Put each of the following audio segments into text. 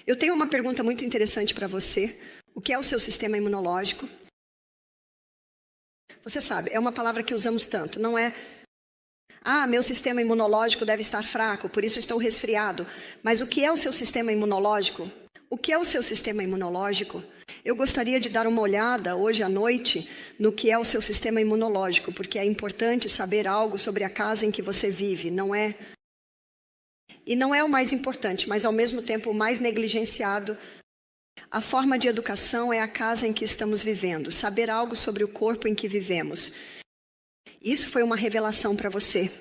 Eu tenho uma pergunta muito interessante para você. O que é o seu sistema imunológico? Você sabe, é uma palavra que usamos tanto. Não é, meu sistema imunológico deve estar fraco, por isso estou resfriado. Mas o que é o seu sistema imunológico? O que é o seu sistema imunológico? Eu gostaria de dar uma olhada hoje à noite no que é o seu sistema imunológico, porque é importante saber algo sobre a casa em que você vive, não é? E não é o mais importante, mas ao mesmo tempo o mais negligenciado. A forma de educação é a casa em que estamos vivendo, saber algo sobre o corpo em que vivemos. Isso foi uma revelação para você.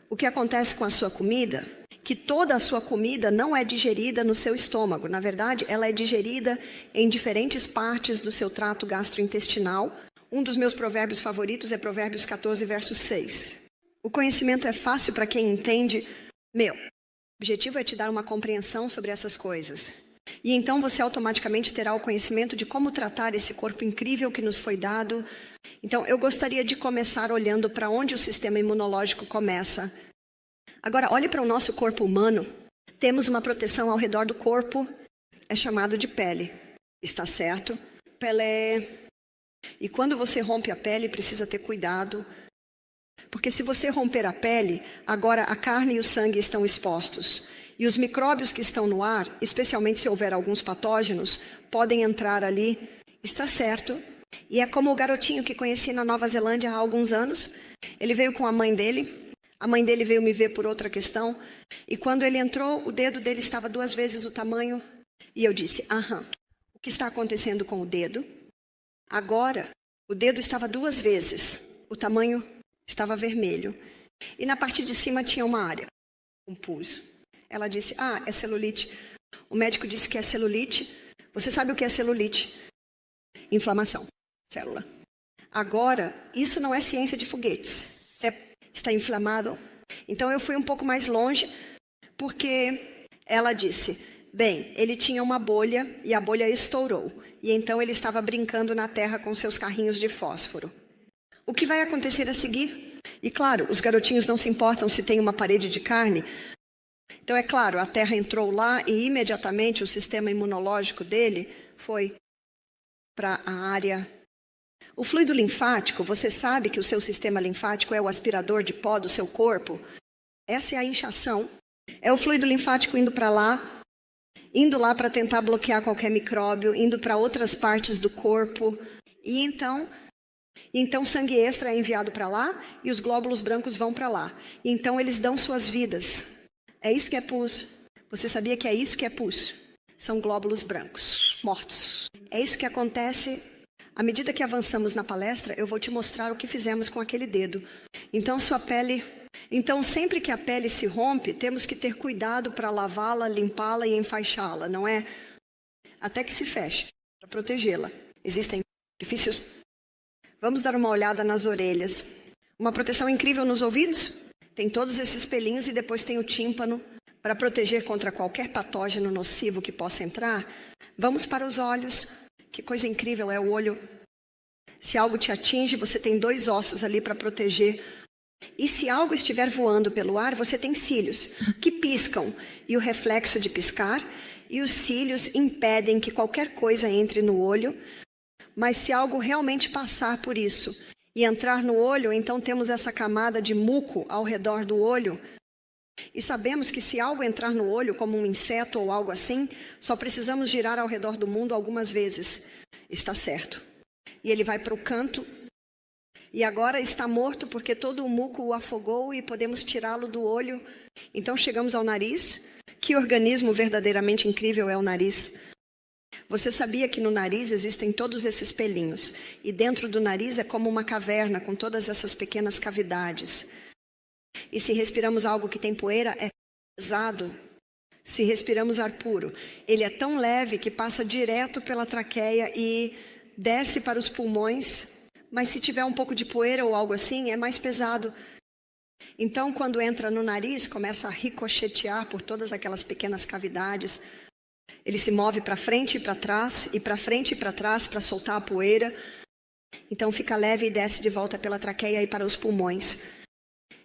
O que acontece com a sua comida? Que toda a sua comida não é digerida no seu estômago. Na verdade, ela é digerida em diferentes partes do seu trato gastrointestinal. Um dos meus provérbios favoritos é Provérbios 14, verso 6. O conhecimento é fácil para quem entende. O objetivo é te dar uma compreensão sobre essas coisas. E então você automaticamente terá o conhecimento de como tratar esse corpo incrível que nos foi dado. Então, eu gostaria de começar olhando para onde o sistema imunológico começa. Agora, olhe para o nosso corpo humano. Temos uma proteção ao redor do corpo, é chamado de pele. Está certo? Pele. E quando você rompe a pele, precisa ter cuidado. Porque se você romper a pele, agora a carne e o sangue estão expostos. E os micróbios que estão no ar, especialmente se houver alguns patógenos, podem entrar ali. Está certo? E é como o garotinho que conheci na Nova Zelândia há alguns anos. Ele veio com a mãe dele. A mãe dele veio me ver por outra questão. E quando ele entrou, o dedo dele estava 2 vezes o tamanho. E eu disse, o que está acontecendo com o dedo? Agora, o dedo estava 2 vezes. O tamanho estava vermelho. E na parte de cima tinha uma área, um pus. Ela disse, é celulite. O médico disse que é celulite. Você sabe o que é celulite? Inflamação, célula. Agora, isso não é ciência de foguetes. Você está inflamado. Então eu fui um pouco mais longe, porque ela disse, ele tinha uma bolha e a bolha estourou. E então ele estava brincando na terra com seus carrinhos de fósforo. O que vai acontecer a seguir? E claro, os garotinhos não se importam se tem uma parede de carne. Então, é claro, a terra entrou lá e imediatamente o sistema imunológico dele foi para a área. O fluido linfático, você sabe que o seu sistema linfático é o aspirador de pó do seu corpo? Essa é a inchação. É o fluido linfático indo para lá, indo lá para tentar bloquear qualquer micróbio, indo para outras partes do corpo. E então sangue extra é enviado para lá e os glóbulos brancos vão para lá. E então eles dão suas vidas. É isso que é pus. Você sabia que é isso que é pus? São glóbulos brancos, mortos. É isso que acontece. À medida que avançamos na palestra, eu vou te mostrar o que fizemos com aquele dedo. Então, sua pele... Então, sempre que a pele se rompe, temos que ter cuidado para lavá-la, limpá-la e enfaixá-la, não é? Até que se feche, para protegê-la. Existem orifícios. Vamos dar uma olhada nas orelhas. Uma proteção incrível nos ouvidos? Tem todos esses pelinhos e depois tem o tímpano para proteger contra qualquer patógeno nocivo que possa entrar. Vamos para os olhos. Que coisa incrível é o olho. Se algo te atinge, você tem 2 ossos ali para proteger. E se algo estiver voando pelo ar, você tem cílios que piscam. E o reflexo de piscar e os cílios impedem que qualquer coisa entre no olho. Mas se algo realmente passar por isso e entrar no olho, então temos essa camada de muco ao redor do olho. E sabemos que se algo entrar no olho, como um inseto ou algo assim, só precisamos girar ao redor do mundo algumas vezes. Está certo. E ele vai para o canto. E agora está morto porque todo o muco o afogou e podemos tirá-lo do olho. Então chegamos ao nariz. Que organismo verdadeiramente incrível é o nariz? Você sabia que no nariz existem todos esses pelinhos? E dentro do nariz é como uma caverna com todas essas pequenas cavidades. E se respiramos algo que tem poeira, é pesado. Se respiramos ar puro, ele é tão leve que passa direto pela traqueia e desce para os pulmões. Mas se tiver um pouco de poeira ou algo assim, é mais pesado. Então, quando entra no nariz, começa a ricochetear por todas aquelas pequenas cavidades. Ele se move para frente e para trás, e para frente e para trás para soltar a poeira. Então fica leve e desce de volta pela traqueia e para os pulmões.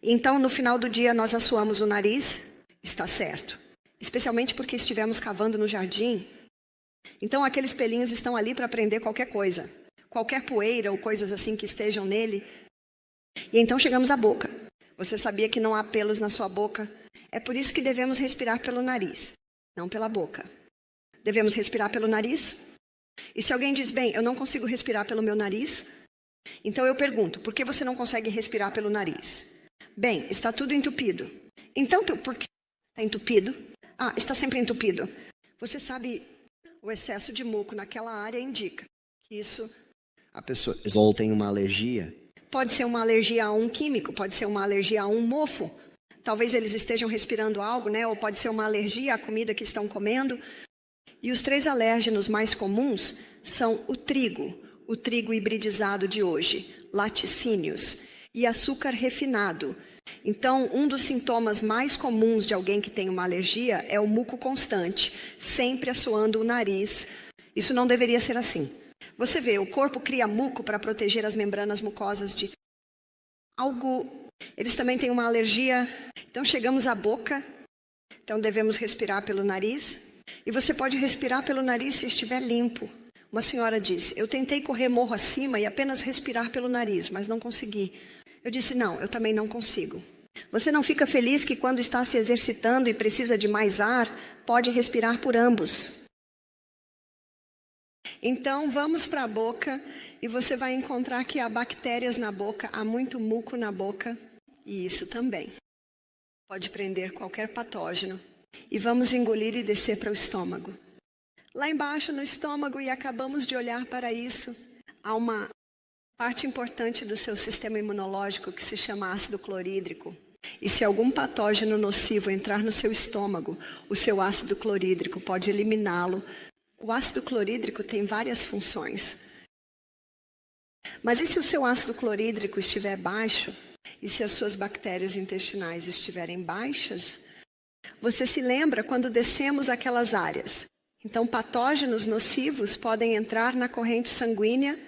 Então no final do dia nós assoamos o nariz, está certo. especialmente porque estivemos cavando no jardim. Então aqueles pelinhos estão ali para prender qualquer coisa, qualquer poeira ou coisas assim que estejam nele. E então chegamos à boca. Você sabia que não há pelos na sua boca? É por isso que devemos respirar pelo nariz, não pela boca. Devemos respirar pelo nariz? E se alguém diz, bem, eu não consigo respirar pelo meu nariz, então eu pergunto, por que você não consegue respirar pelo nariz? Bem, está tudo entupido. Então, por que está entupido? Ah, está sempre entupido. Você sabe, o excesso de muco naquela área indica que isso... A pessoa tem uma alergia. Pode ser uma alergia a um químico, pode ser uma alergia a um mofo. Talvez eles estejam respirando algo, né? Ou pode ser uma alergia à comida que estão comendo. E os 3 alérgenos mais comuns são o trigo hibridizado de hoje, laticínios, e açúcar refinado. Então, um dos sintomas mais comuns de alguém que tem uma alergia é o muco constante, sempre assoando o nariz. Isso não deveria ser assim. Você vê, o corpo cria muco para proteger as membranas mucosas de algo. Eles também têm uma alergia. Então, chegamos à boca. Então, devemos respirar pelo nariz. E você pode respirar pelo nariz se estiver limpo. Uma senhora disse, eu tentei correr morro acima e apenas respirar pelo nariz, mas não consegui. Eu disse, não, eu também não consigo. Você não fica feliz que quando está se exercitando e precisa de mais ar, pode respirar por ambos? Então, vamos para a boca e você vai encontrar que há bactérias na boca, há muito muco na boca, e isso também pode prender qualquer patógeno. E vamos engolir e descer para o estômago. Lá embaixo no estômago, e acabamos de olhar para isso, há uma parte importante do seu sistema imunológico que se chama ácido clorídrico. E se algum patógeno nocivo entrar no seu estômago, o seu ácido clorídrico pode eliminá-lo. O ácido clorídrico tem várias funções. Mas e se o seu ácido clorídrico estiver baixo, e se as suas bactérias intestinais estiverem baixas, você se lembra quando descemos aquelas áreas. Então, patógenos nocivos podem entrar na corrente sanguínea.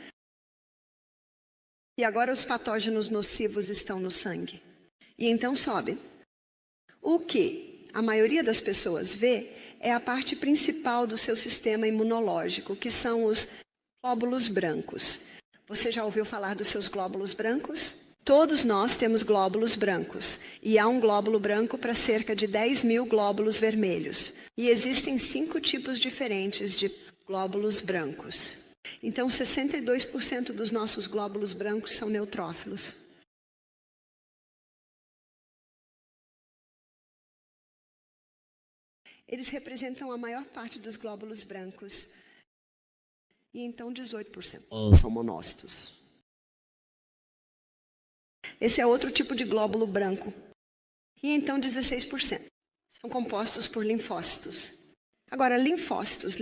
E agora os patógenos nocivos estão no sangue. E então sobe. O que a maioria das pessoas vê é a parte principal do seu sistema imunológico, que são os glóbulos brancos. Você já ouviu falar dos seus glóbulos brancos? Todos nós temos glóbulos brancos, e há um glóbulo branco para cerca de 10.000 glóbulos vermelhos. E existem 5 tipos diferentes de glóbulos brancos. Então, 62% dos nossos glóbulos brancos são neutrófilos. Eles representam a maior parte dos glóbulos brancos. E então 18% são monócitos. Esse é outro tipo de glóbulo branco. E então 16% são compostos por linfócitos. Agora, linfócitos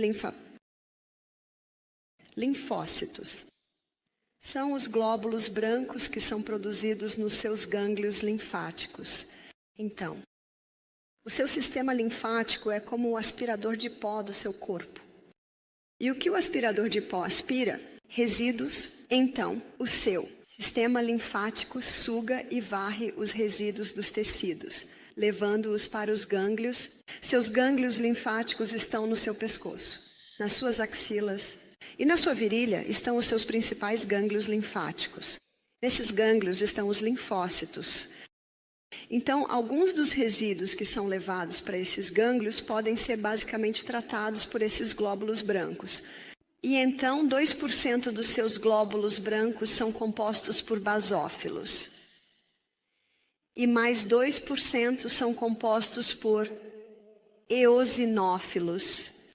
são os glóbulos brancos que são produzidos nos seus gânglios linfáticos. Então, o seu sistema linfático é como o aspirador de pó do seu corpo. E o que o aspirador de pó aspira? Resíduos. Então, o seu sistema linfático suga e varre os resíduos dos tecidos, levando-os para os gânglios. Seus gânglios linfáticos estão no seu pescoço, nas suas axilas. E na sua virilha estão os seus principais gânglios linfáticos. Nesses gânglios estão os linfócitos. Então, alguns dos resíduos que são levados para esses gânglios podem ser basicamente tratados por esses glóbulos brancos. E então, 2% dos seus glóbulos brancos são compostos por basófilos. E mais 2% são compostos por eosinófilos.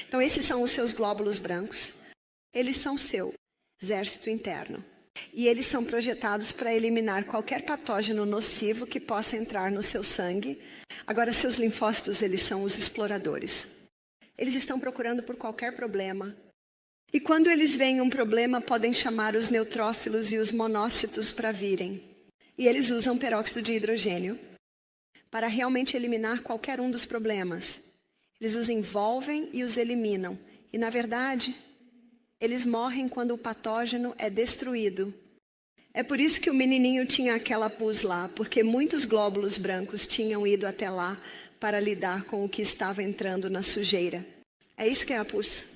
Então, esses são os seus glóbulos brancos. Eles são seu exército interno. E eles são projetados para eliminar qualquer patógeno nocivo que possa entrar no seu sangue. Agora, seus linfócitos, eles são os exploradores. Eles estão procurando por qualquer problema. E quando eles veem um problema, podem chamar os neutrófilos e os monócitos para virem. E eles usam peróxido de hidrogênio para realmente eliminar qualquer um dos problemas. Eles os envolvem e os eliminam. E, na verdade, eles morrem quando o patógeno é destruído. É por isso que o menininho tinha aquela pus lá, porque muitos glóbulos brancos tinham ido até lá para lidar com o que estava entrando na sujeira. É isso que é a pus.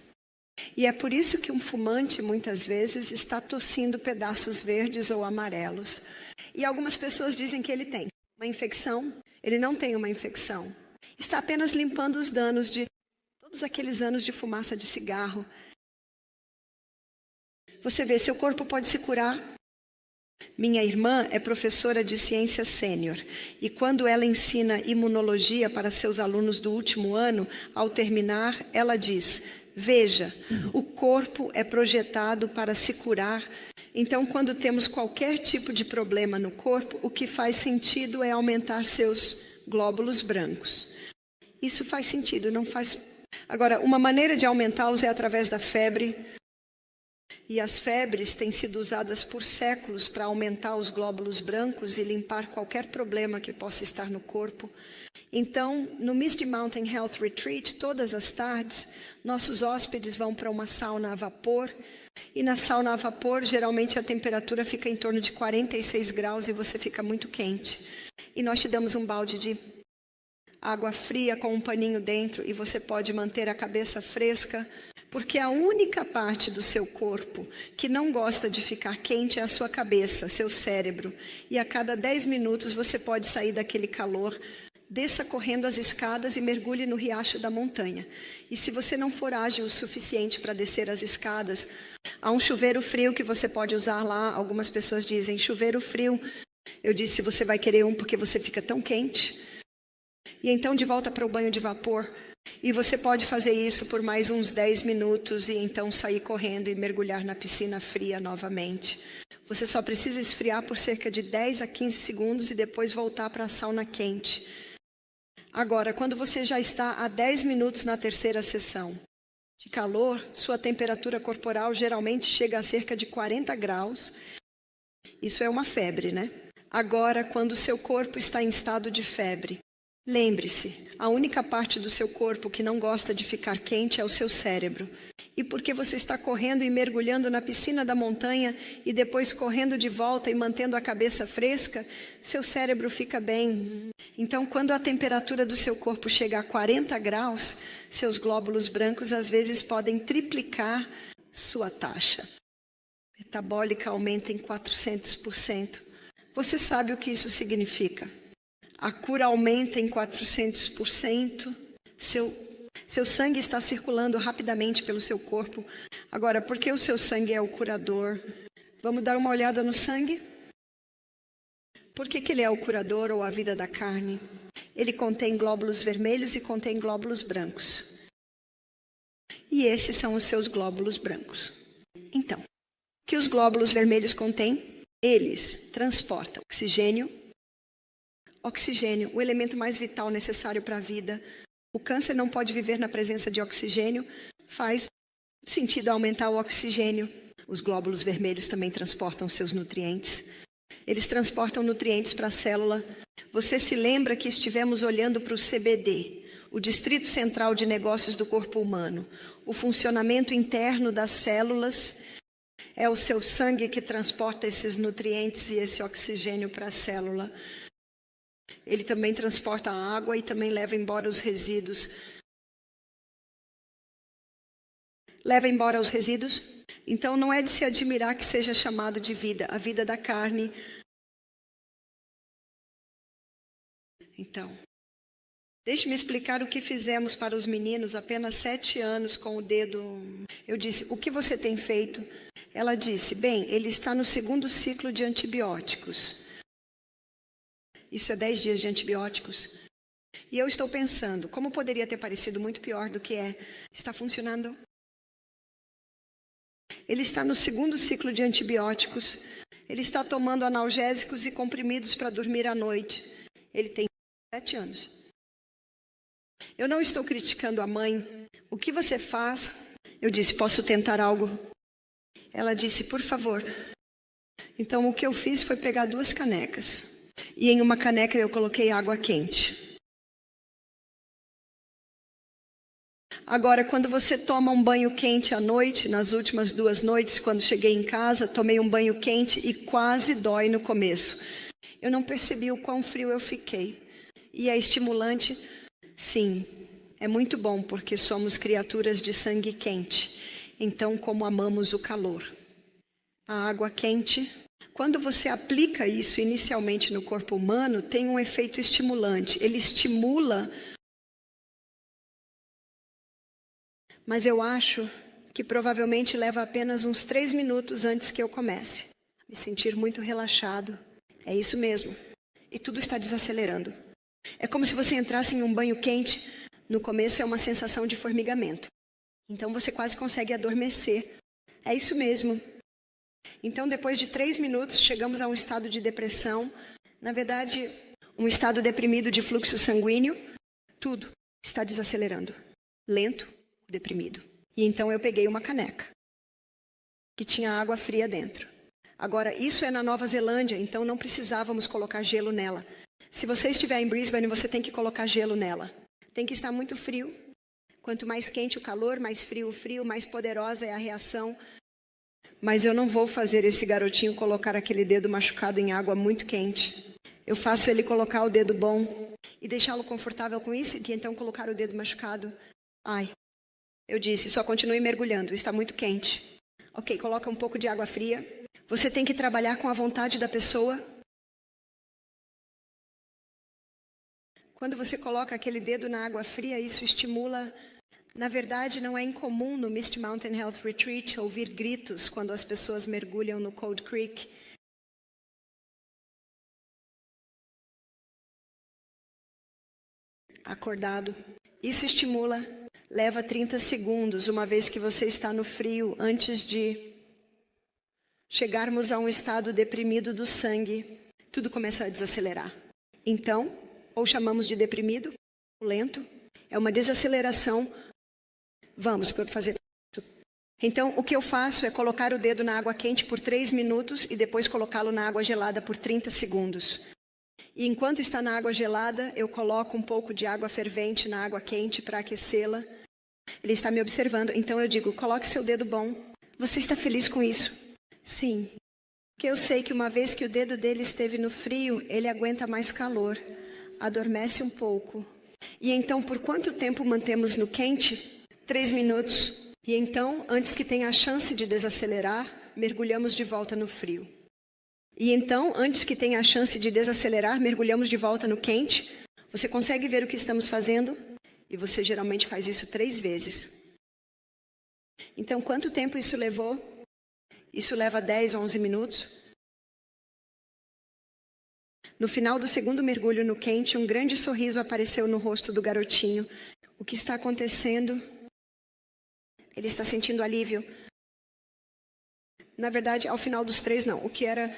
E é por isso que um fumante, muitas vezes, está tossindo pedaços verdes ou amarelos. E algumas pessoas dizem que ele tem uma infecção. Ele não tem uma infecção. Está apenas limpando os danos de todos aqueles anos de fumaça de cigarro. Você vê, seu corpo pode se curar. Minha irmã é professora de ciência sênior e quando ela ensina imunologia para seus alunos do último ano, ao terminar, ela diz: veja, o corpo é projetado para se curar. Então, quando temos qualquer tipo de problema no corpo, o que faz sentido é aumentar seus glóbulos brancos. Isso faz sentido, não faz... Agora, uma maneira de aumentá-los é através da febre. E as febres têm sido usadas por séculos para aumentar os glóbulos brancos e limpar qualquer problema que possa estar no corpo. Então, no Misty Mountain Health Retreat, todas as tardes, nossos hóspedes vão para uma sauna a vapor. E na sauna a vapor, geralmente a temperatura fica em torno de 46 graus e você fica muito quente. E nós te damos um balde de água fria com um paninho dentro e você pode manter a cabeça fresca, porque a única parte do seu corpo que não gosta de ficar quente é a sua cabeça, seu cérebro. E a cada 10 minutos você pode sair daquele calor, desça correndo as escadas e mergulhe no riacho da montanha. E se você não for ágil o suficiente para descer as escadas, há um chuveiro frio que você pode usar lá. Algumas pessoas dizem, chuveiro frio. Eu disse, você vai querer um porque você fica tão quente. E então de volta para o banho de vapor. E você pode fazer isso por mais uns 10 minutos e então sair correndo e mergulhar na piscina fria novamente. Você só precisa esfriar por cerca de 10 a 15 segundos e depois voltar para a sauna quente. Agora, quando você já está há 10 minutos na terceira sessão de calor, sua temperatura corporal geralmente chega a cerca de 40 graus. Isso é uma febre, né? Agora, quando seu corpo está em estado de febre, lembre-se, a única parte do seu corpo que não gosta de ficar quente é o seu cérebro. E porque você está correndo e mergulhando na piscina da montanha e depois correndo de volta e mantendo a cabeça fresca, seu cérebro fica bem. Então, quando a temperatura do seu corpo chega a 40 graus, seus glóbulos brancos às vezes podem triplicar sua taxa metabólica aumenta em 400%. Você sabe o que isso significa? A cura aumenta em 400%, seu sangue está circulando rapidamente pelo seu corpo. Agora, por que o seu sangue é o curador? Vamos dar uma olhada no sangue? Por que ele é o curador ou a vida da carne? Ele contém glóbulos vermelhos e contém glóbulos brancos. E esses são os seus glóbulos brancos. Então, o que os glóbulos vermelhos contêm? Eles transportam oxigênio, o elemento mais vital necessário para a vida. O câncer não pode viver na presença de oxigênio. Faz sentido aumentar o oxigênio. Os glóbulos vermelhos também transportam seus nutrientes. Eles transportam nutrientes para a célula. Você se lembra que estivemos olhando para o CBD, o Distrito Central de Negócios do Corpo Humano. O funcionamento interno das células é o seu sangue que transporta esses nutrientes e esse oxigênio para a célula. Ele também transporta a água e também leva embora os resíduos. Leva embora os resíduos? Então não é de se admirar que seja chamado de vida, a vida da carne. Então, deixe-me explicar o que fizemos para os meninos apenas 7 anos com o dedo. Eu disse, o que você tem feito? Ela disse, bem, ele está no 2º ciclo de antibióticos. Isso é 10 dias de antibióticos. E eu estou pensando, como poderia ter parecido muito pior do que é? Está funcionando? Ele está no 2º ciclo de antibióticos. Ele está tomando analgésicos e comprimidos para dormir à noite. Ele tem 7 anos. Eu não estou criticando a mãe. O que você faz? Eu disse, posso tentar algo? Ela disse, por favor. Então o que eu fiz foi pegar 2 canecas. E em uma caneca eu coloquei água quente. Agora, quando você toma um banho quente à noite, nas últimas 2 noites, quando cheguei em casa, tomei um banho quente e quase dói no começo. Eu não percebi o quão frio eu fiquei. E é estimulante? Sim, é muito bom, porque somos criaturas de sangue quente. Então, como amamos o calor. A água quente, quando você aplica isso inicialmente no corpo humano, tem um efeito estimulante. Ele estimula, mas eu acho que provavelmente leva apenas uns 3 minutos antes que eu comece. Me sentir muito relaxado. É isso mesmo. E tudo está desacelerando. É como se você entrasse em um banho quente. No começo é uma sensação de formigamento. Então você quase consegue adormecer. É isso mesmo. Então depois de 3 minutos chegamos a um estado de depressão. Na verdade, um estado deprimido de fluxo sanguíneo. Tudo está desacelerando. Lento, deprimido. E então eu peguei uma caneca que tinha água fria dentro. Agora, isso é na Nova Zelândia, então não precisávamos colocar gelo nela. Se você estiver em Brisbane, você tem que colocar gelo nela. Tem que estar muito frio. Quanto mais quente o calor, mais frio o frio, mais poderosa é a reação. Mas eu não vou fazer esse garotinho colocar aquele dedo machucado em água muito quente. Eu faço ele colocar o dedo bom e deixá-lo confortável com isso, e então colocar o dedo machucado. Ai, eu disse, só continue mergulhando, está muito quente. Ok, coloca um pouco de água fria. Você tem que trabalhar com a vontade da pessoa. Quando você coloca aquele dedo na água fria, isso estimula. Na verdade, não é incomum no Misty Mountain Health Retreat ouvir gritos quando as pessoas mergulham no Cold Creek. Acordado. Isso estimula. Leva 30 segundos, uma vez que você está no frio, antes de chegarmos a um estado deprimido do sangue. Tudo começa a desacelerar. Então, ou chamamos de deprimido, lento, é uma desaceleração. Vamos, porque eu vou fazer. Então, o que eu faço é colocar o dedo na água quente por 3 minutos e depois colocá-lo na água gelada por 30 segundos. E enquanto está na água gelada, eu coloco um pouco de água fervente na água quente para aquecê-la. Ele está me observando, então eu digo, coloque seu dedo bom. Você está feliz com isso? Sim. Porque eu sei que uma vez que o dedo dele esteve no frio, ele aguenta mais calor. Adormece um pouco. E então, por quanto tempo mantemos no quente? 3 minutos. E então, antes que tenha a chance de desacelerar, mergulhamos de volta no frio. E então, antes que tenha a chance de desacelerar, mergulhamos de volta no quente. Você consegue ver o que estamos fazendo? E você geralmente faz isso 3 vezes. Então, quanto tempo isso levou? Isso leva 10, 11 minutos. No final do segundo mergulho no quente, um grande sorriso apareceu no rosto do garotinho. O que está acontecendo? Ele está sentindo alívio. Na verdade, ao final dos 3, não. O que era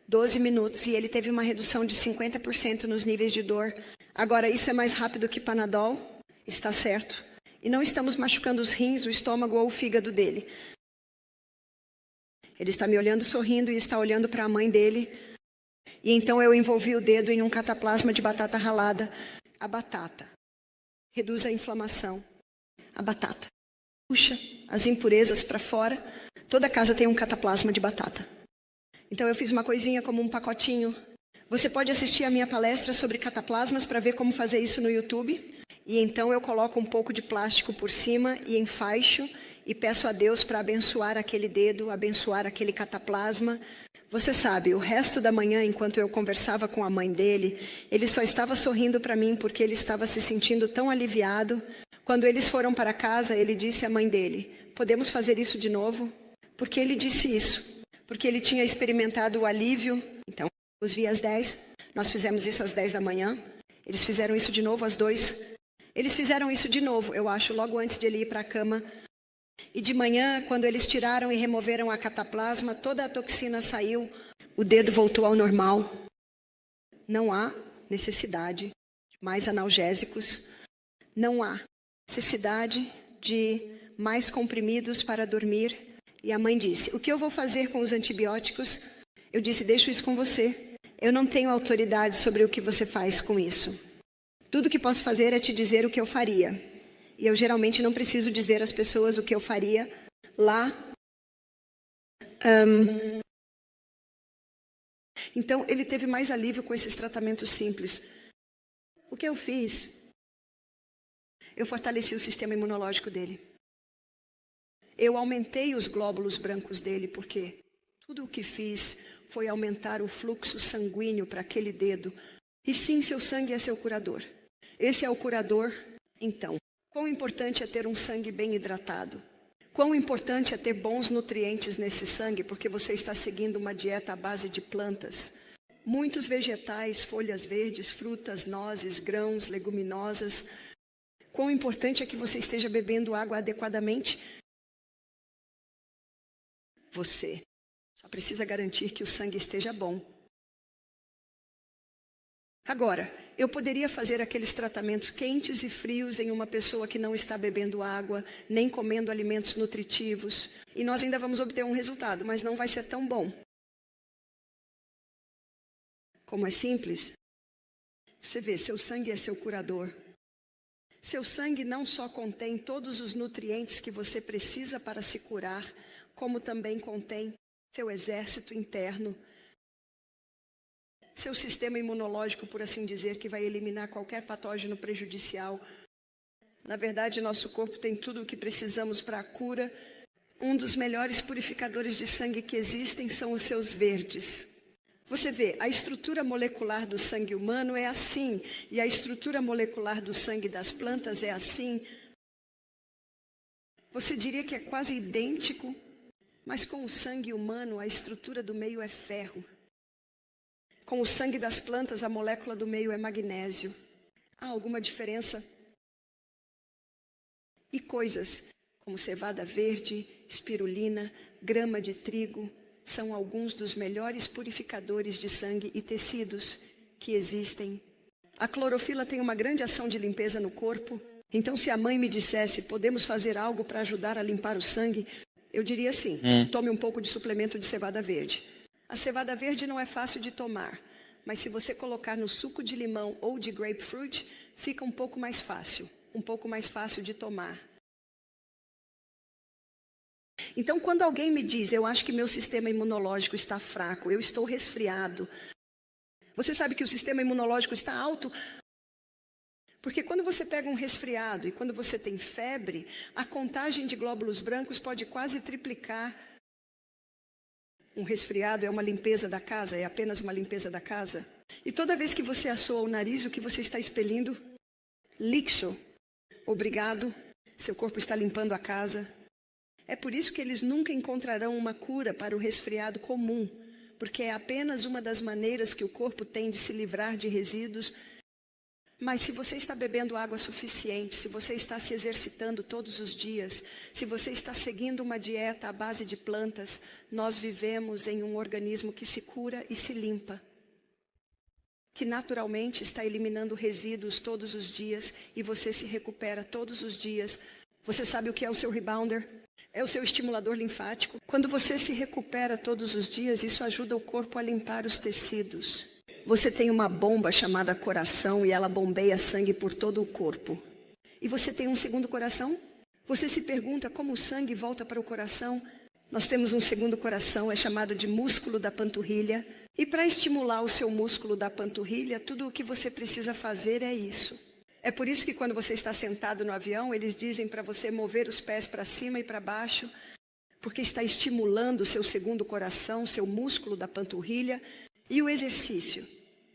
12 minutos e ele teve uma redução de 50% nos níveis de dor. Agora, isso é mais rápido que Panadol? Está certo. E não estamos machucando os rins, o estômago ou o fígado dele. Ele está me olhando sorrindo e está olhando para a mãe dele. E então eu envolvi o dedo em um cataplasma de batata ralada. A batata reduz a inflamação. A batata puxa as impurezas para fora. Toda casa tem um cataplasma de batata. Então eu fiz uma coisinha como um pacotinho. Você pode assistir a minha palestra sobre cataplasmas para ver como fazer isso no YouTube. E então eu coloco um pouco de plástico por cima e enfaixo e peço a Deus para abençoar aquele dedo, abençoar aquele cataplasma. Você sabe, o resto da manhã, enquanto eu conversava com a mãe dele, ele só estava sorrindo para mim porque ele estava se sentindo tão aliviado. Quando eles foram para casa, ele disse à mãe dele, podemos fazer isso de novo? Por que ele disse isso? Porque ele tinha experimentado o alívio. Então, os vi às 10, nós fizemos isso às 10 da manhã. Eles fizeram isso de novo às 2. Eles fizeram isso de novo, eu acho, logo antes de ele ir para a cama. E de manhã, quando eles tiraram e removeram a cataplasma, toda a toxina saiu, o dedo voltou ao normal. Não há necessidade de mais analgésicos, não há necessidade de mais comprimidos para dormir. E a mãe disse, o que eu vou fazer com os antibióticos? Eu disse, deixo isso com você. Eu não tenho autoridade sobre o que você faz com isso. Tudo que posso fazer é te dizer o que eu faria. E eu geralmente não preciso dizer às pessoas o que eu faria lá. Então, ele teve mais alívio com esses tratamentos simples. O que eu fiz? Eu fortaleci o sistema imunológico dele. Eu aumentei os glóbulos brancos dele, porque tudo o que fiz foi aumentar o fluxo sanguíneo para aquele dedo. E sim, seu sangue é seu curador. Esse é o curador, então. Quão importante é ter um sangue bem hidratado? Quão importante é ter bons nutrientes nesse sangue, porque você está seguindo uma dieta à base de plantas. Muitos vegetais, folhas verdes, frutas, nozes, grãos, leguminosas. Quão importante é que você esteja bebendo água adequadamente? Você só precisa garantir que o sangue esteja bom. Agora, eu poderia fazer aqueles tratamentos quentes e frios em uma pessoa que não está bebendo água, nem comendo alimentos nutritivos, e nós ainda vamos obter um resultado, mas não vai ser tão bom. Como é simples, você vê, seu sangue é seu curador. Seu sangue não só contém todos os nutrientes que você precisa para se curar, como também contém seu exército interno, seu sistema imunológico, por assim dizer, que vai eliminar qualquer patógeno prejudicial. Na verdade, nosso corpo tem tudo o que precisamos para a cura. Um dos melhores purificadores de sangue que existem são os seus verdes. Você vê, a estrutura molecular do sangue humano é assim, e a estrutura molecular do sangue das plantas é assim. Você diria que é quase idêntico, mas com o sangue humano a estrutura do meio é ferro. Com o sangue das plantas a molécula do meio é magnésio. Há alguma diferença? E coisas como cevada verde, espirulina, grama de trigo, são alguns dos melhores purificadores de sangue e tecidos que existem. A clorofila tem uma grande ação de limpeza no corpo. Então, se a mãe me dissesse, podemos fazer algo para ajudar a limpar o sangue, eu diria sim, tome um pouco de suplemento de cevada verde. A cevada verde não é fácil de tomar, mas se você colocar no suco de limão ou de grapefruit, fica um pouco mais fácil de tomar. Então, quando alguém me diz, eu acho que meu sistema imunológico está fraco, eu estou resfriado. Você sabe que o sistema imunológico está alto? Porque quando você pega um resfriado e quando você tem febre, a contagem de glóbulos brancos pode quase triplicar. Um resfriado é uma limpeza da casa, é apenas uma limpeza da casa. E toda vez que você assoa o nariz, o que você está expelindo? Lixo. Obrigado, seu corpo está limpando a casa. É por isso que eles nunca encontrarão uma cura para o resfriado comum, porque é apenas uma das maneiras que o corpo tem de se livrar de resíduos. Mas se você está bebendo água suficiente, se você está se exercitando todos os dias, se você está seguindo uma dieta à base de plantas, nós vivemos em um organismo que se cura e se limpa, que naturalmente está eliminando resíduos todos os dias e você se recupera todos os dias. Você sabe o que é o seu rebounder? É o seu estimulador linfático. Quando você se recupera todos os dias, isso ajuda o corpo a limpar os tecidos. Você tem uma bomba chamada coração e ela bombeia sangue por todo o corpo. E você tem um segundo coração? Você se pergunta como o sangue volta para o coração? Nós temos um segundo coração, é chamado de músculo da panturrilha. E para estimular o seu músculo da panturrilha, tudo o que você precisa fazer é isso. É por isso que quando você está sentado no avião, eles dizem para você mover os pés para cima e para baixo, porque está estimulando o seu segundo coração, seu músculo da panturrilha. E o exercício,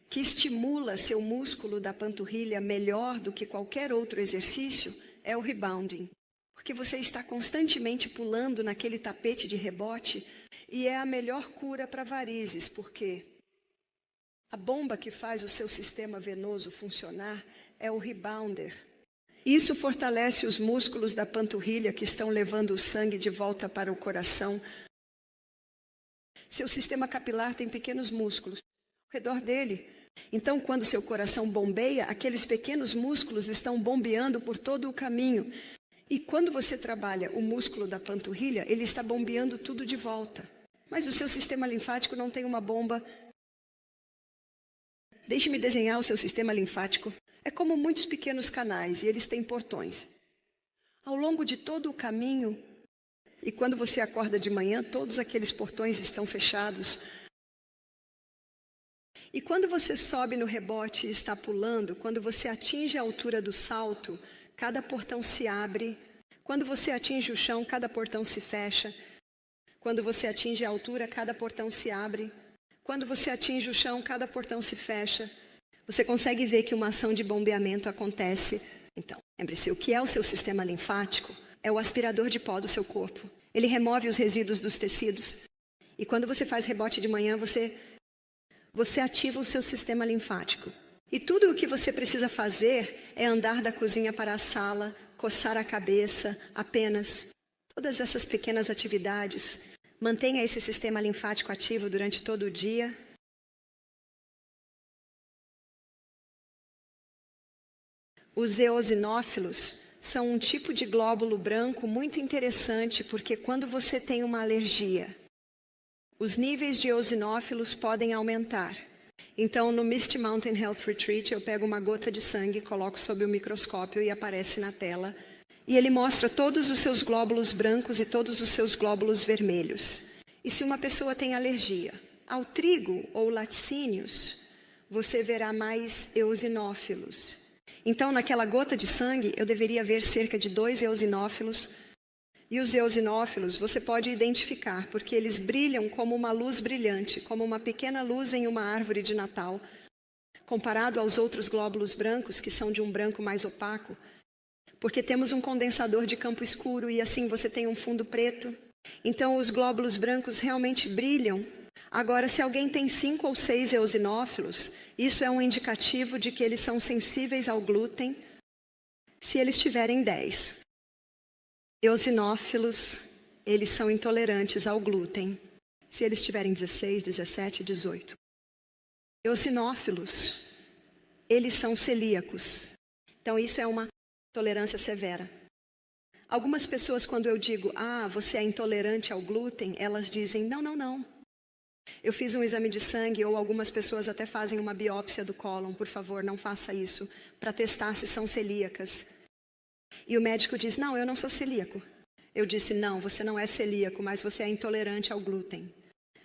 que estimula seu músculo da panturrilha melhor do que qualquer outro exercício, é o rebounding. Porque você está constantemente pulando naquele tapete de rebote e é a melhor cura para varizes, porque a bomba que faz o seu sistema venoso funcionar é o rebounder. Isso fortalece os músculos da panturrilha que estão levando o sangue de volta para o coração. Seu sistema capilar tem pequenos músculos ao redor dele. Então, quando seu coração bombeia, aqueles pequenos músculos estão bombeando por todo o caminho. E quando você trabalha o músculo da panturrilha, ele está bombeando tudo de volta. Mas o seu sistema linfático não tem uma bomba. Deixe-me desenhar o seu sistema linfático. É como muitos pequenos canais e eles têm portões. Ao longo de todo o caminho, e quando você acorda de manhã, todos aqueles portões estão fechados. E quando você sobe no rebote e está pulando, quando você atinge a altura do salto, cada portão se abre. Quando você atinge o chão, cada portão se fecha. Quando você atinge a altura, cada portão se abre. Quando você atinge o chão, cada portão se fecha. Você consegue ver que uma ação de bombeamento acontece. Então, lembre-se, o que é o seu sistema linfático? É o aspirador de pó do seu corpo. Ele remove os resíduos dos tecidos. E quando você faz rebote de manhã, você ativa o seu sistema linfático. E tudo o que você precisa fazer é andar da cozinha para a sala, coçar a cabeça, apenas. Todas essas pequenas atividades. Mantenha esse sistema linfático ativo durante todo o dia. Os eosinófilos são um tipo de glóbulo branco muito interessante, porque quando você tem uma alergia, os níveis de eosinófilos podem aumentar. Então, no Misty Mountain Health Retreat, eu pego uma gota de sangue, coloco sob o microscópio e aparece na tela. E ele mostra todos os seus glóbulos brancos e todos os seus glóbulos vermelhos. E se uma pessoa tem alergia ao trigo ou laticínios, você verá mais eosinófilos. Então, naquela gota de sangue, eu deveria ver cerca de 2 eosinófilos. E os eosinófilos você pode identificar, porque eles brilham como uma luz brilhante, como uma pequena luz em uma árvore de Natal. Comparado aos outros glóbulos brancos, que são de um branco mais opaco, porque temos um condensador de campo escuro e assim você tem um fundo preto. Então, os glóbulos brancos realmente brilham. Agora, se alguém tem 5 ou 6 eosinófilos, isso é um indicativo de que eles são sensíveis ao glúten. Se eles tiverem 10 eosinófilos, eles são intolerantes ao glúten. Se eles tiverem 16, 17, 18. Eosinófilos, eles são celíacos. Então, isso é uma tolerância severa. Algumas pessoas, quando eu digo, você é intolerante ao glúten, elas dizem, não. Eu fiz um exame de sangue, ou algumas pessoas até fazem uma biópsia do cólon, por favor, não faça isso, para testar se são celíacas. E o médico diz, não, eu não sou celíaco. Eu disse, não, você não é celíaco, mas você é intolerante ao glúten.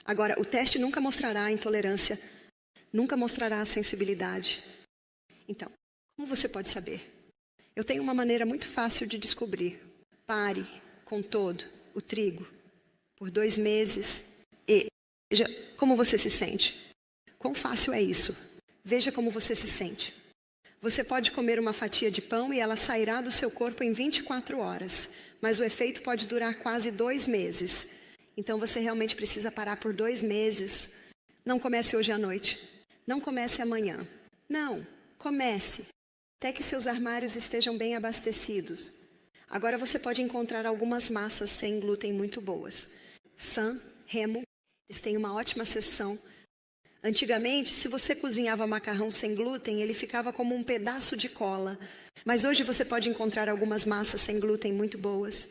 Agora, o teste nunca mostrará a intolerância, nunca mostrará a sensibilidade. Então, como você pode saber? Eu tenho uma maneira muito fácil de descobrir. Pare com todo o trigo por 2 meses e veja como você se sente. Quão fácil é isso? Veja como você se sente. Você pode comer uma fatia de pão e ela sairá do seu corpo em 24 horas, mas o efeito pode durar quase 2 meses. Então você realmente precisa parar por 2 meses. Não comece hoje à noite. Não comece amanhã. Não, comece. Até que seus armários estejam bem abastecidos. Agora você pode encontrar algumas massas sem glúten muito boas. San, Remo, eles têm uma ótima seção. Antigamente, se você cozinhava macarrão sem glúten, ele ficava como um pedaço de cola. Mas hoje você pode encontrar algumas massas sem glúten muito boas.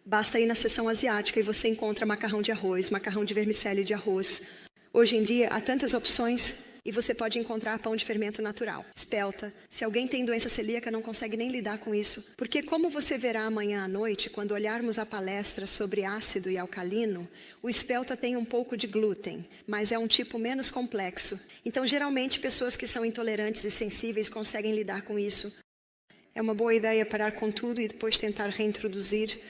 Basta ir na seção asiática e você encontra macarrão de arroz, macarrão de vermicelli de arroz. Hoje em dia, há tantas opções. E você pode encontrar pão de fermento natural, espelta. Se alguém tem doença celíaca, não consegue nem lidar com isso. Porque como você verá amanhã à noite, quando olharmos a palestra sobre ácido e alcalino, o espelta tem um pouco de glúten, mas é um tipo menos complexo. Então, geralmente, pessoas que são intolerantes e sensíveis conseguem lidar com isso. É uma boa ideia parar com tudo e depois tentar reintroduzir.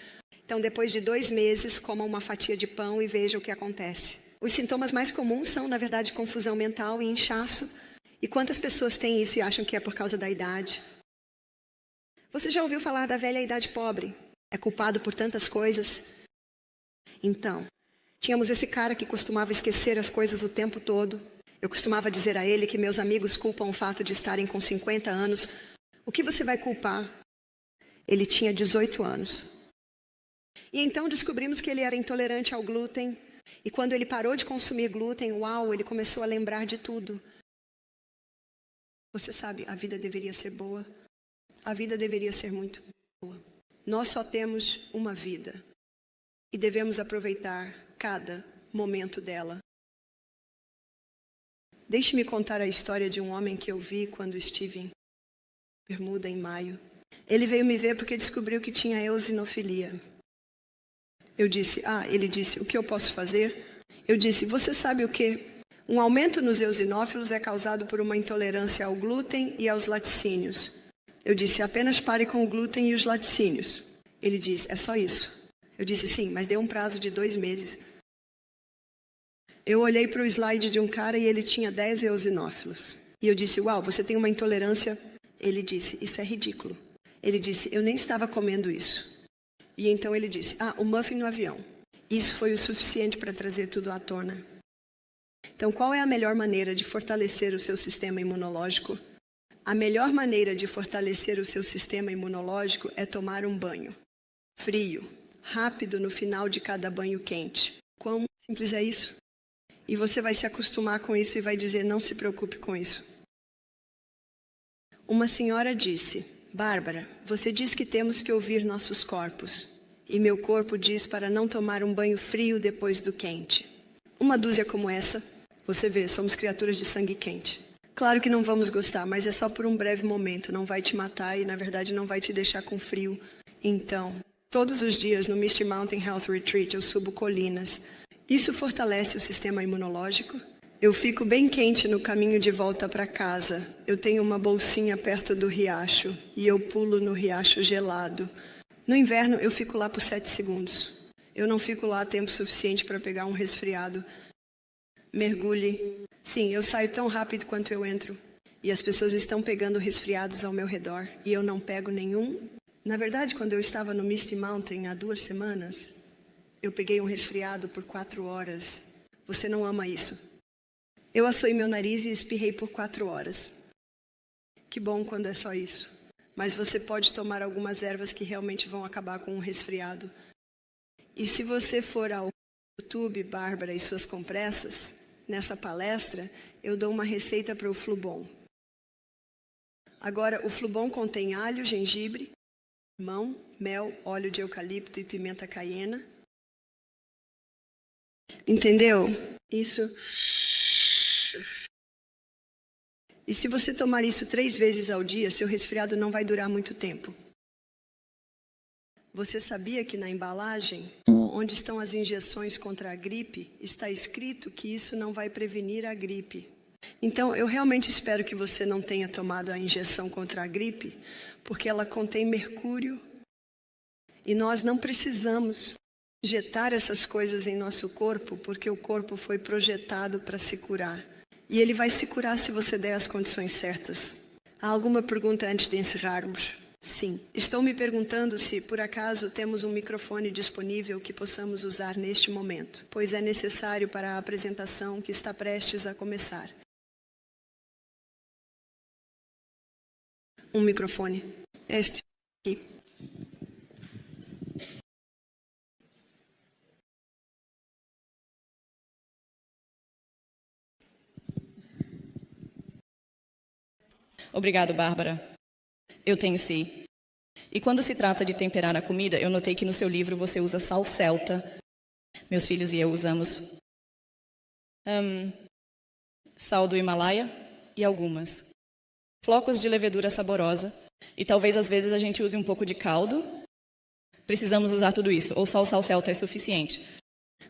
Então, depois de 2 meses, coma uma fatia de pão e veja o que acontece. Os sintomas mais comuns são, na verdade, confusão mental e inchaço. E quantas pessoas têm isso e acham que é por causa da idade? Você já ouviu falar da velha idade pobre? É culpado por tantas coisas? Então, tínhamos esse cara que costumava esquecer as coisas o tempo todo. Eu costumava dizer a ele que meus amigos culpam o fato de estarem com 50 anos. O que você vai culpar? Ele tinha 18 anos. E então descobrimos que ele era intolerante ao glúten. E quando ele parou de consumir glúten, ele começou a lembrar de tudo. Você sabe, a vida deveria ser boa. A vida deveria ser muito boa. Nós só temos uma vida. E devemos aproveitar cada momento dela. Deixe-me contar a história de um homem que eu vi quando estive em Bermuda em maio. Ele veio me ver porque descobriu que tinha eosinofilia. Eu disse, ele disse, o que eu posso fazer? Eu disse, você sabe o quê? Um aumento nos eosinófilos é causado por uma intolerância ao glúten e aos laticínios. Eu disse, apenas pare com o glúten e os laticínios. Ele disse, é só isso. Eu disse, sim, mas dê um prazo de 2 meses. Eu olhei para o slide de um cara e ele tinha 10 eosinófilos. E eu disse, uau, você tem uma intolerância? Ele disse, isso é ridículo. Ele disse, eu nem estava comendo isso. E então ele disse, o muffin no avião. Isso foi o suficiente para trazer tudo à tona. Então, qual é a melhor maneira de fortalecer o seu sistema imunológico? A melhor maneira de fortalecer o seu sistema imunológico é tomar um banho frio, rápido no final de cada banho quente. Quão simples é isso? E você vai se acostumar com isso e vai dizer, não se preocupe com isso. Uma senhora disse, Bárbara, você diz que temos que ouvir nossos corpos. E meu corpo diz para não tomar um banho frio depois do quente. Uma dúzia como essa, você vê, somos criaturas de sangue quente. Claro que não vamos gostar, mas é só por um breve momento, não vai te matar e na verdade não vai te deixar com frio. Então, todos os dias no Misty Mountain Health Retreat eu subo colinas. Isso fortalece o sistema imunológico. Eu fico bem quente no caminho de volta para casa. Eu tenho uma bolsinha perto do riacho e eu pulo no riacho gelado. No inverno eu fico lá por 7 segundos. Eu não fico lá tempo suficiente para pegar um resfriado. Mergulhe. Sim, eu saio tão rápido quanto eu entro. E as pessoas estão pegando resfriados ao meu redor e eu não pego nenhum. Na verdade, quando eu estava no Misty Mountain há 2 semanas, eu peguei um resfriado por 4 horas. Você não ama isso? Eu assoei meu nariz e espirrei por 4 horas. Que bom quando é só isso. Mas você pode tomar algumas ervas que realmente vão acabar com um resfriado. E se você for ao YouTube, Bárbara e suas compressas, nessa palestra, eu dou uma receita para o Flubon. Agora, o Flubon contém alho, gengibre, limão, mel, óleo de eucalipto e pimenta caiena. Entendeu? Isso. E se você tomar isso 3 vezes ao dia, seu resfriado não vai durar muito tempo. Você sabia que na embalagem, onde estão as injeções contra a gripe, está escrito que isso não vai prevenir a gripe? Então, eu realmente espero que você não tenha tomado a injeção contra a gripe, porque ela contém mercúrio. E nós não precisamos injetar essas coisas em nosso corpo, porque o corpo foi projetado para se curar. E ele vai se curar se você der as condições certas. Há alguma pergunta antes de encerrarmos? Sim. Estou me perguntando se, por acaso, temos um microfone disponível que possamos usar neste momento, pois é necessário para a apresentação que está prestes a começar. Um microfone. Este aqui. Obrigado, Bárbara. Eu tenho sim. E quando se trata de temperar a comida, eu notei que no seu livro você usa sal celta. Meus filhos e eu usamos sal do Himalaia e algumas. Flocos de levedura saborosa. E talvez às vezes a gente use um pouco de caldo. Precisamos usar tudo isso. Ou só o sal celta é suficiente?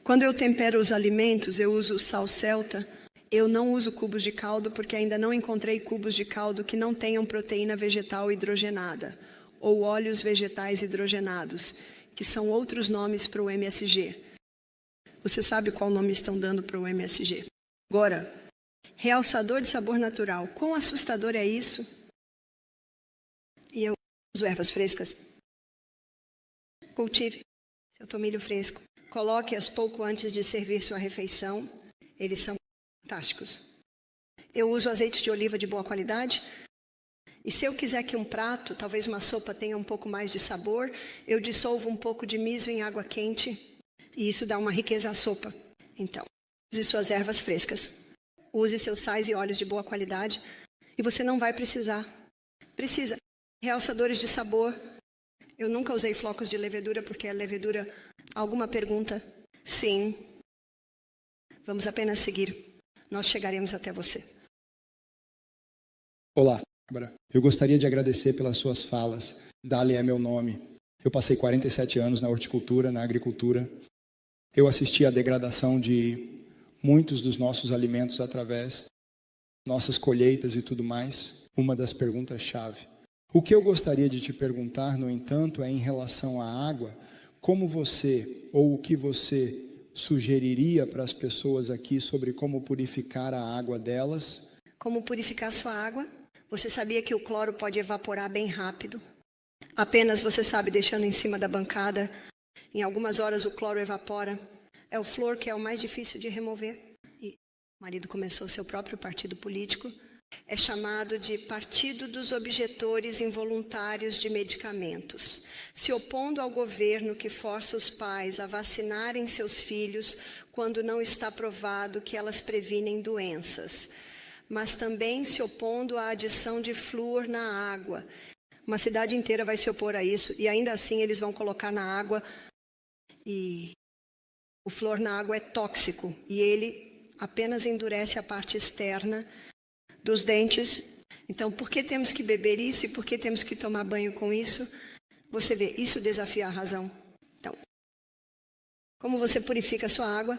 Quando eu tempero os alimentos, eu uso sal celta. Eu não uso cubos de caldo porque ainda não encontrei cubos de caldo que não tenham proteína vegetal hidrogenada ou óleos vegetais hidrogenados, que são outros nomes para o MSG. Você sabe qual nome estão dando para o MSG? Agora, realçador de sabor natural. Quão assustador é isso? E eu uso ervas frescas. Cultive seu tomilho fresco. Coloque-as pouco antes de servir sua refeição. Eles são fantásticos. Eu uso azeite de oliva de boa qualidade. E se eu quiser que um prato, talvez uma sopa, tenha um pouco mais de sabor, eu dissolvo um pouco de miso em água quente e isso dá uma riqueza à sopa. Então, use suas ervas frescas. Use seus sais e óleos de boa qualidade e você não vai precisar. Precisa. Realçadores de sabor. Eu nunca usei flocos de levedura porque a levedura... Alguma pergunta? Sim. Vamos apenas seguir. Nós chegaremos até você. Olá, Eu gostaria de agradecer pelas suas falas. Dali é meu nome. Eu passei 47 anos na horticultura, na agricultura. Eu assisti à degradação de muitos dos nossos alimentos através nossas colheitas e tudo mais. Uma das perguntas-chave. O que eu gostaria de te perguntar, no entanto, é em relação à água, como você, ou o que você sugeriria para as pessoas aqui sobre como purificar a água delas? Como purificar sua água? Você sabia que o cloro pode evaporar bem rápido? Apenas, você sabe, deixando em cima da bancada, em algumas horas o cloro evapora. É o flúor que é o mais difícil de remover. E o marido começou seu próprio partido político. É chamado de Partido dos Objetores Involuntários de Medicamentos, se opondo ao governo que força os pais a vacinarem seus filhos quando não está provado que elas previnem doenças, mas também se opondo à adição de flúor na água. Uma cidade inteira vai se opor a isso, e ainda assim eles vão colocar na água, e o flúor na água é tóxico, e ele apenas endurece a parte externa dos dentes. Então, por que temos que beber isso e por que temos que tomar banho com isso? Você vê, isso desafia a razão. Então, como você purifica a sua água?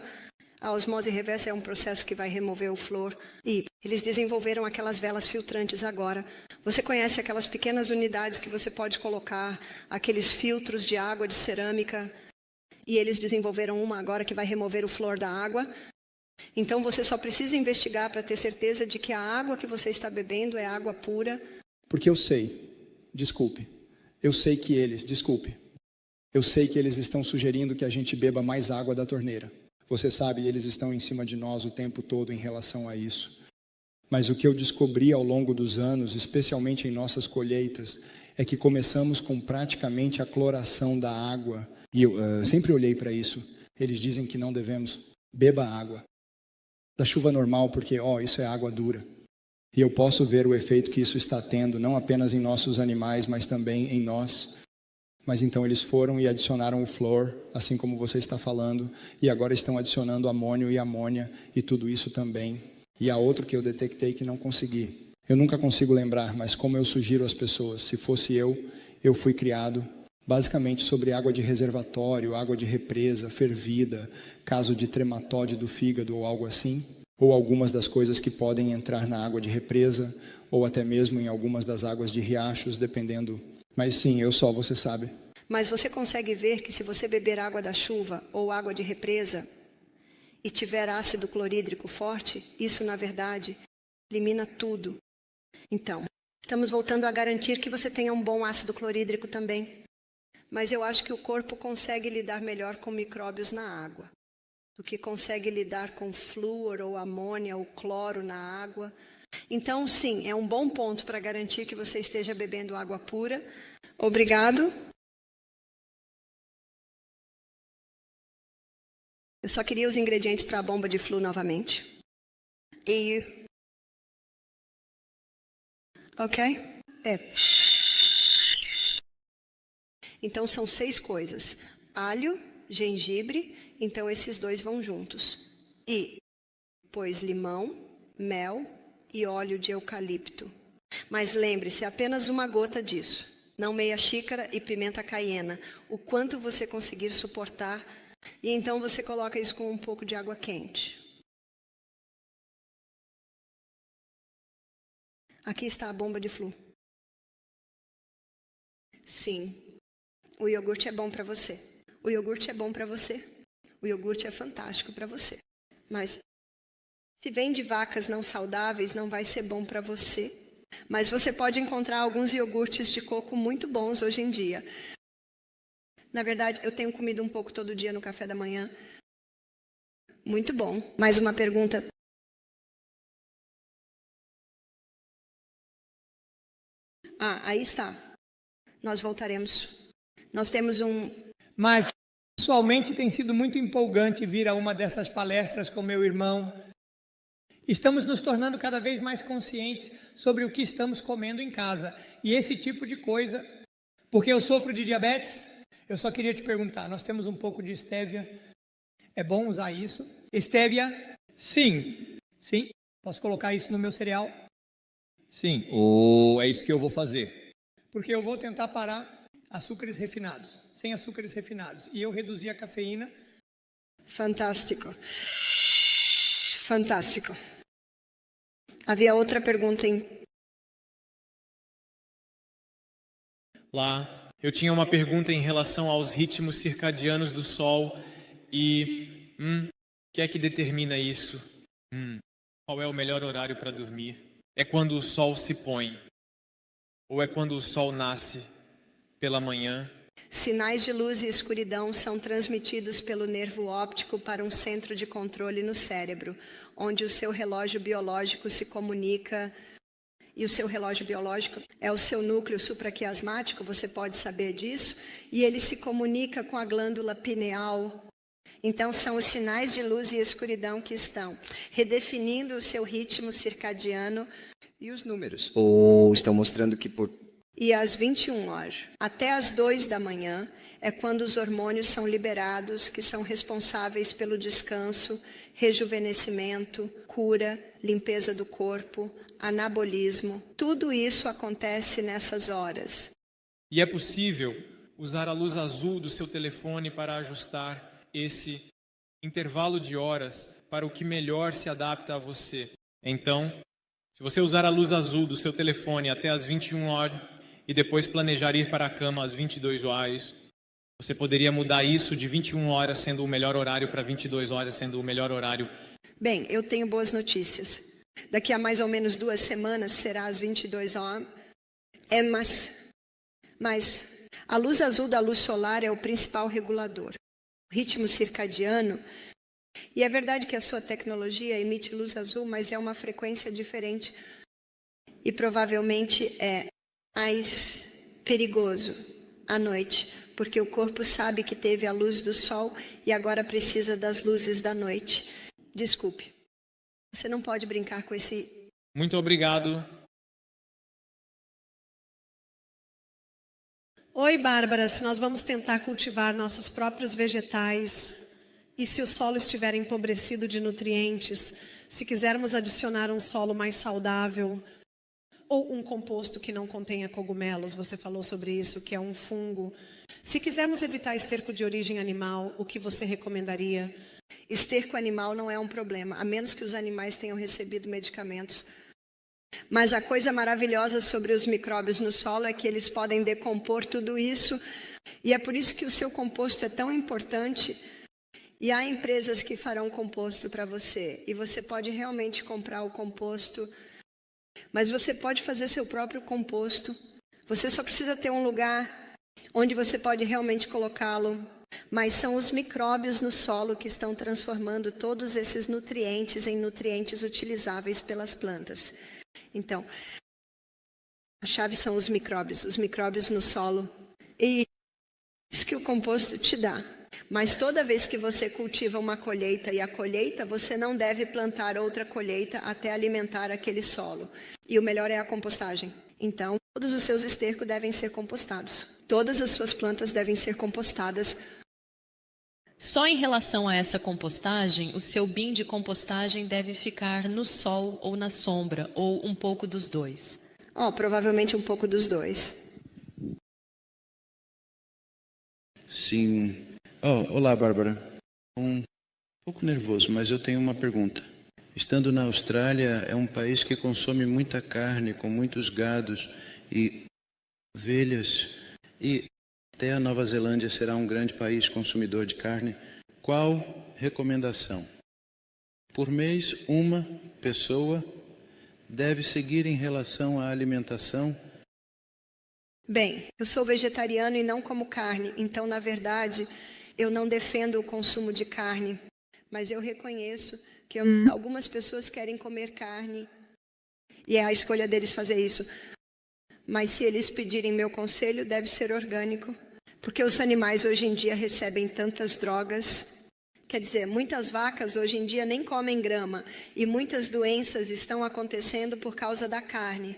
A osmose reversa é um processo que vai remover o flúor. E eles desenvolveram aquelas velas filtrantes agora. Você conhece aquelas pequenas unidades que você pode colocar, aqueles filtros de água de cerâmica? E eles desenvolveram uma agora que vai remover o flúor da água. Então você só precisa investigar para ter certeza de que a água que você está bebendo é água pura. Porque eu sei, desculpe, eu sei que eles estão sugerindo que a gente beba mais água da torneira. Você sabe, eles estão em cima de nós o tempo todo em relação a isso. Mas o que eu descobri ao longo dos anos, especialmente em nossas colheitas, é que começamos com praticamente a cloração da água. E eu sempre olhei para isso. Eles dizem que não devemos. Beba água da chuva normal, porque isso é água dura. E eu posso ver o efeito que isso está tendo, não apenas em nossos animais, mas também em nós. Mas então eles foram e adicionaram o flúor, assim como você está falando, e agora estão adicionando amônio e amônia e tudo isso também. E há outro que eu detectei que não consegui. Eu nunca consigo lembrar, mas como eu sugiro às pessoas, se fosse eu fui criado basicamente sobre água de reservatório, água de represa, fervida, caso de trematóide do fígado ou algo assim, ou algumas das coisas que podem entrar na água de represa, ou até mesmo em algumas das águas de riachos, dependendo. Mas sim, você sabe. Mas você consegue ver que se você beber água da chuva ou água de represa e tiver ácido clorídrico forte, isso na verdade elimina tudo. Então, estamos voltando a garantir que você tenha um bom ácido clorídrico também. Mas eu acho que o corpo consegue lidar melhor com micróbios na água do que consegue lidar com flúor ou amônia ou cloro na água. Então, sim, é um bom ponto para garantir que você esteja bebendo água pura. Obrigado. Eu só queria os ingredientes para a bomba de flu novamente. Ok? Então, são 6 coisas. Alho, gengibre, então esses 2 vão juntos. E depois limão, mel e óleo de eucalipto. Mas lembre-se, apenas uma gota disso. Não meia xícara e pimenta caiena. O quanto você conseguir suportar. E então você coloca isso com um pouco de água quente. Aqui está a bomba de flu. Sim. O iogurte é bom para você. O iogurte é bom para você. O iogurte é fantástico para você. Mas se vem de vacas não saudáveis, não vai ser bom para você. Mas você pode encontrar alguns iogurtes de coco muito bons hoje em dia. Na verdade, eu tenho comido um pouco todo dia no café da manhã. Muito bom. Mais uma pergunta. Aí está. Nós voltaremos. Nós temos Mas, pessoalmente, tem sido muito empolgante vir a uma dessas palestras com meu irmão. Estamos nos tornando cada vez mais conscientes sobre o que estamos comendo em casa. E esse tipo de coisa, porque eu sofro de diabetes, eu só queria te perguntar, nós temos um pouco de estévia, é bom usar isso? Estévia, sim, posso colocar isso no meu cereal? Sim, ou é isso que eu vou fazer. Porque eu vou tentar parar açúcares refinados, sem açúcares refinados. E eu reduzir a cafeína. Fantástico. Fantástico. Havia outra pergunta Lá, eu tinha uma pergunta em relação aos ritmos circadianos do sol e o que é que determina isso? Qual é o melhor horário para dormir? É quando o sol se põe? Ou é quando o sol nasce pela manhã? Sinais de luz e escuridão são transmitidos pelo nervo óptico para um centro de controle no cérebro, onde o seu relógio biológico se comunica. E o seu relógio biológico é o seu núcleo supraquiasmático, você pode saber disso, e ele se comunica com a glândula pineal. Então, são os sinais de luz e escuridão que estão redefinindo o seu ritmo circadiano. E os números? Estão mostrando que E às 21 horas, até às 2 da manhã, é quando os hormônios são liberados, que são responsáveis pelo descanso, rejuvenescimento, cura, limpeza do corpo, anabolismo. Tudo isso acontece nessas horas. E é possível usar a luz azul do seu telefone para ajustar esse intervalo de horas para o que melhor se adapta a você. Então, se você usar a luz azul do seu telefone até às 21 horas e depois planejar ir para a cama às 22 horas, você poderia mudar isso de 21 horas sendo o melhor horário para 22 horas sendo o melhor horário. Bem, eu tenho boas notícias. Daqui a mais ou menos 2 semanas será às 22 horas. Mas a luz azul da luz solar é o principal regulador. O ritmo circadiano. E é verdade que a sua tecnologia emite luz azul, mas é uma frequência diferente. E provavelmente é mais perigoso à noite, porque o corpo sabe que teve a luz do sol e agora precisa das luzes da noite. Desculpe. Você não pode brincar com esse... Muito obrigado. Oi, Bárbara. Se nós vamos tentar cultivar nossos próprios vegetais e se o solo estiver empobrecido de nutrientes, se quisermos adicionar um solo mais saudável ou um composto que não contenha cogumelos, você falou sobre isso, que é um fungo. Se quisermos evitar esterco de origem animal, o que você recomendaria? Esterco animal não é um problema, a menos que os animais tenham recebido medicamentos. Mas a coisa maravilhosa sobre os micróbios no solo é que eles podem decompor tudo isso. E é por isso que o seu composto é tão importante. E há empresas que farão composto para você. E você pode realmente comprar o composto. Mas você pode fazer seu próprio composto. Você só precisa ter um lugar onde você pode realmente colocá-lo. Mas são os micróbios no solo que estão transformando todos esses nutrientes em nutrientes utilizáveis pelas plantas. Então, a chave são os micróbios no solo. E isso que o composto te dá. Mas toda vez que você cultiva uma colheita e a colheita, você não deve plantar outra colheita até alimentar aquele solo. E o melhor é a compostagem. Então, todos os seus estercos devem ser compostados. Todas as suas plantas devem ser compostadas. Só em relação a essa compostagem, o seu bin de compostagem deve ficar no sol ou na sombra, ou um pouco dos dois? Provavelmente um pouco dos dois. Sim. Olá, Bárbara. Um pouco nervoso, mas eu tenho uma pergunta. Estando na Austrália, é um país que consome muita carne, com muitos gados e ovelhas, e até a Nova Zelândia será um grande país consumidor de carne. Qual recomendação? Por mês, uma pessoa deve seguir em relação à alimentação? Bem, eu sou vegetariano e não como carne, então, na verdade, eu não defendo o consumo de carne, mas eu reconheço que algumas pessoas querem comer carne e é a escolha deles fazer isso. Mas se eles pedirem meu conselho, deve ser orgânico, porque os animais hoje em dia recebem tantas drogas. Quer dizer, muitas vacas hoje em dia nem comem grama e muitas doenças estão acontecendo por causa da carne.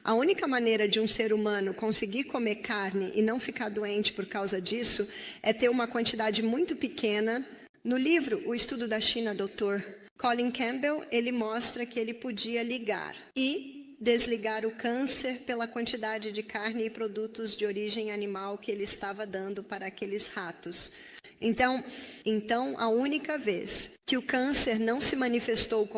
A única maneira de um ser humano conseguir comer carne e não ficar doente por causa disso é ter uma quantidade muito pequena. No livro O Estudo da China, Dr. Colin Campbell, ele mostra que ele podia ligar e desligar o câncer pela quantidade de carne e produtos de origem animal que ele estava dando para aqueles ratos. Então, a única vez que o câncer não se manifestou como